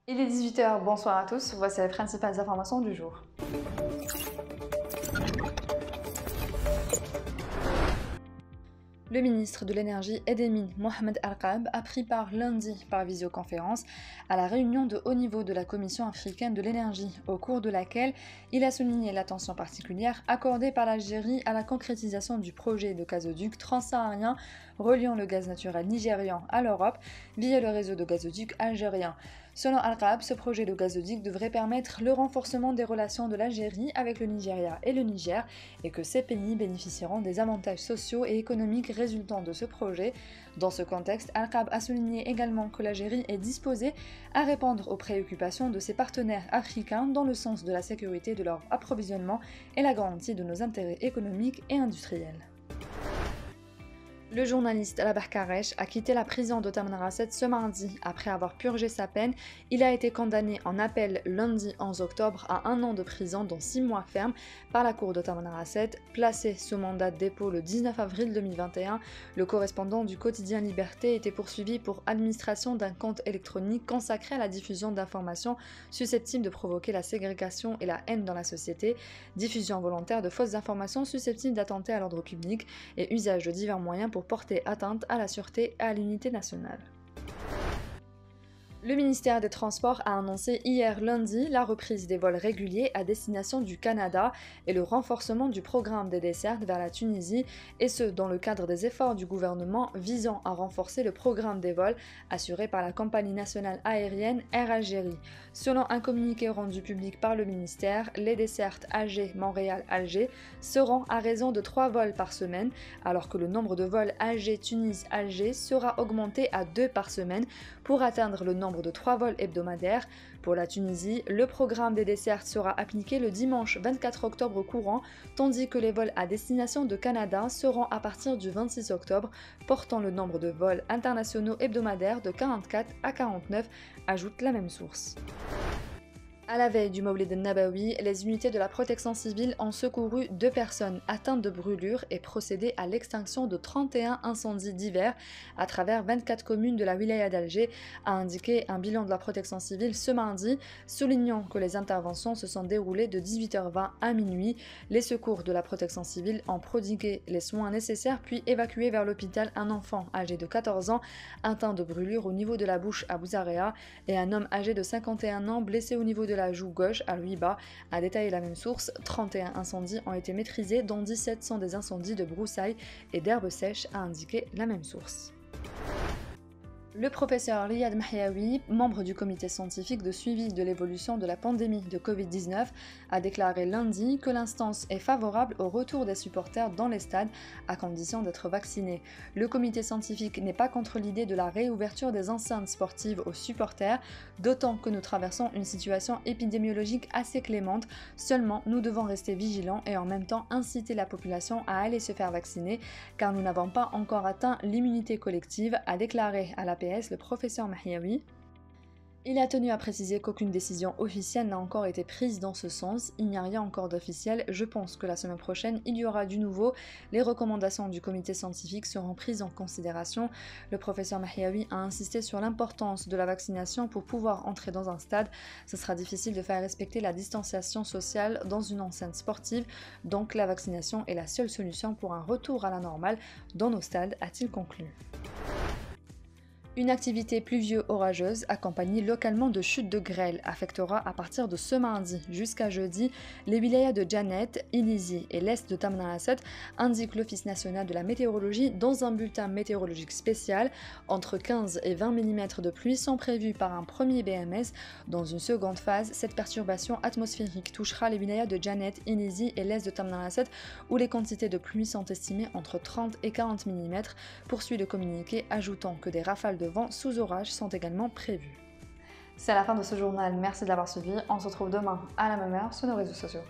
Il est 18 heures, bonsoir à tous, voici les principales informations du jour. Le ministre de l'Énergie et des Mines, Mohamed Al-Qab, a pris part lundi par visioconférence à la réunion de haut niveau de la Commission africaine de l'énergie, au cours de laquelle il a souligné l'attention particulière accordée par l'Algérie à la concrétisation du projet de gazoduc transsaharien reliant le gaz naturel nigérian à l'Europe via le réseau de gazoducs algérien. Selon Al-Qab, ce projet de gazoduc devrait permettre le renforcement des relations de l'Algérie avec le Nigeria et le Niger et que ces pays bénéficieront des avantages sociaux et économiques résultant de ce projet. Dans ce contexte, Al-Qab a souligné également que l'Algérie est disposée à répondre aux préoccupations de ses partenaires africains dans le sens de la sécurité de leur approvisionnement et la garantie de nos intérêts économiques et industriels. Le journaliste Rabah Karesh a quitté la prison de Tamanrasset ce mardi. Après avoir purgé sa peine, il a été condamné en appel lundi 11 octobre à 1 an de prison dont 6 mois fermes par la cour de Tamanrasset. Placé sous mandat de dépôt le 19 avril 2021, le correspondant du quotidien Liberté était poursuivi pour administration d'un compte électronique consacré à la diffusion d'informations susceptibles de provoquer la ségrégation et la haine dans la société, diffusion volontaire de fausses informations susceptibles d'attenter à l'ordre public et usage de divers moyens pour porter atteinte à la sûreté et à l'unité nationale. Le ministère des Transports a annoncé hier lundi la reprise des vols réguliers à destination du Canada et le renforcement du programme des dessertes vers la Tunisie, et ce dans le cadre des efforts du gouvernement visant à renforcer le programme des vols assuré par la compagnie nationale aérienne Air Algérie. Selon un communiqué rendu public par le ministère, les dessertes Alger-Montréal-Alger seront à raison de 3 vols par semaine, alors que le nombre de vols Alger-Tunis-Alger sera augmenté à 2 par semaine pour atteindre le nombre de 3 vols hebdomadaires. Pour la Tunisie, le programme des dessertes sera appliqué le dimanche 24 octobre courant, tandis que les vols à destination de Canada seront à partir du 26 octobre, portant le nombre de vols internationaux hebdomadaires de 44 à 49, ajoute la même source. À la veille du Mawlid al-Nabawi, les unités de la protection civile ont secouru 2 personnes atteintes de brûlures et procédé à l'extinction de 31 incendies divers à travers 24 communes de la wilaya d'Alger, a indiqué un bilan de la protection civile ce mardi, soulignant que les interventions se sont déroulées de 18h20 à minuit. Les secours de la protection civile ont prodigué les soins nécessaires puis évacué vers l'hôpital un enfant âgé de 14 ans atteint de brûlures au niveau de la bouche à Bouzarea et un homme âgé de 51 ans blessé au niveau de la joue gauche à Louiba, a détaillé la même source. 31 incendies ont été maîtrisés, dont 17 sont des incendies de broussailles et d'herbes sèches, a indiqué la même source. Le professeur Riyad Mahyaoui, membre du comité scientifique de suivi de l'évolution de la pandémie de Covid-19, a déclaré lundi que l'instance est favorable au retour des supporters dans les stades à condition d'être vaccinés. Le comité scientifique n'est pas contre l'idée de la réouverture des enceintes sportives aux supporters, d'autant que nous traversons une situation épidémiologique assez clémente. Seulement, nous devons rester vigilants et en même temps inciter la population à aller se faire vacciner, car nous n'avons pas encore atteint l'immunité collective, a déclaré à la le professeur Mahyaoui. Il a tenu à préciser qu'aucune décision officielle n'a encore été prise dans ce sens, il n'y a rien encore d'officiel, je pense que la semaine prochaine il y aura du nouveau, les recommandations du comité scientifique seront prises en considération. Le professeur Mahyaoui a insisté sur l'importance de la vaccination pour pouvoir entrer dans un stade. Ce sera difficile de faire respecter la distanciation sociale dans une enceinte sportive, donc la vaccination est la seule solution pour un retour à la normale dans nos stades, a-t-il conclu. Une activité pluvio-orageuse accompagnée localement de chutes de grêle affectera à partir de ce mardi jusqu'à jeudi les wilayas de Djanet, Ilizi et l'est de Tamanrasset, indique l'Office national de la météorologie dans un bulletin météorologique spécial. Entre 15 et 20 mm de pluie sont prévus par un premier BMS. Dans une seconde phase, cette perturbation atmosphérique touchera les wilayas de Djanet, Ilizi et l'est de Tamanrasset où les quantités de pluie sont estimées entre 30 et 40 mm, poursuit le communiqué ajoutant que des rafales de vent sous orage sont également prévus. C'est la fin de ce journal, merci de l'avoir suivi, on se retrouve demain à la même heure sur nos réseaux sociaux.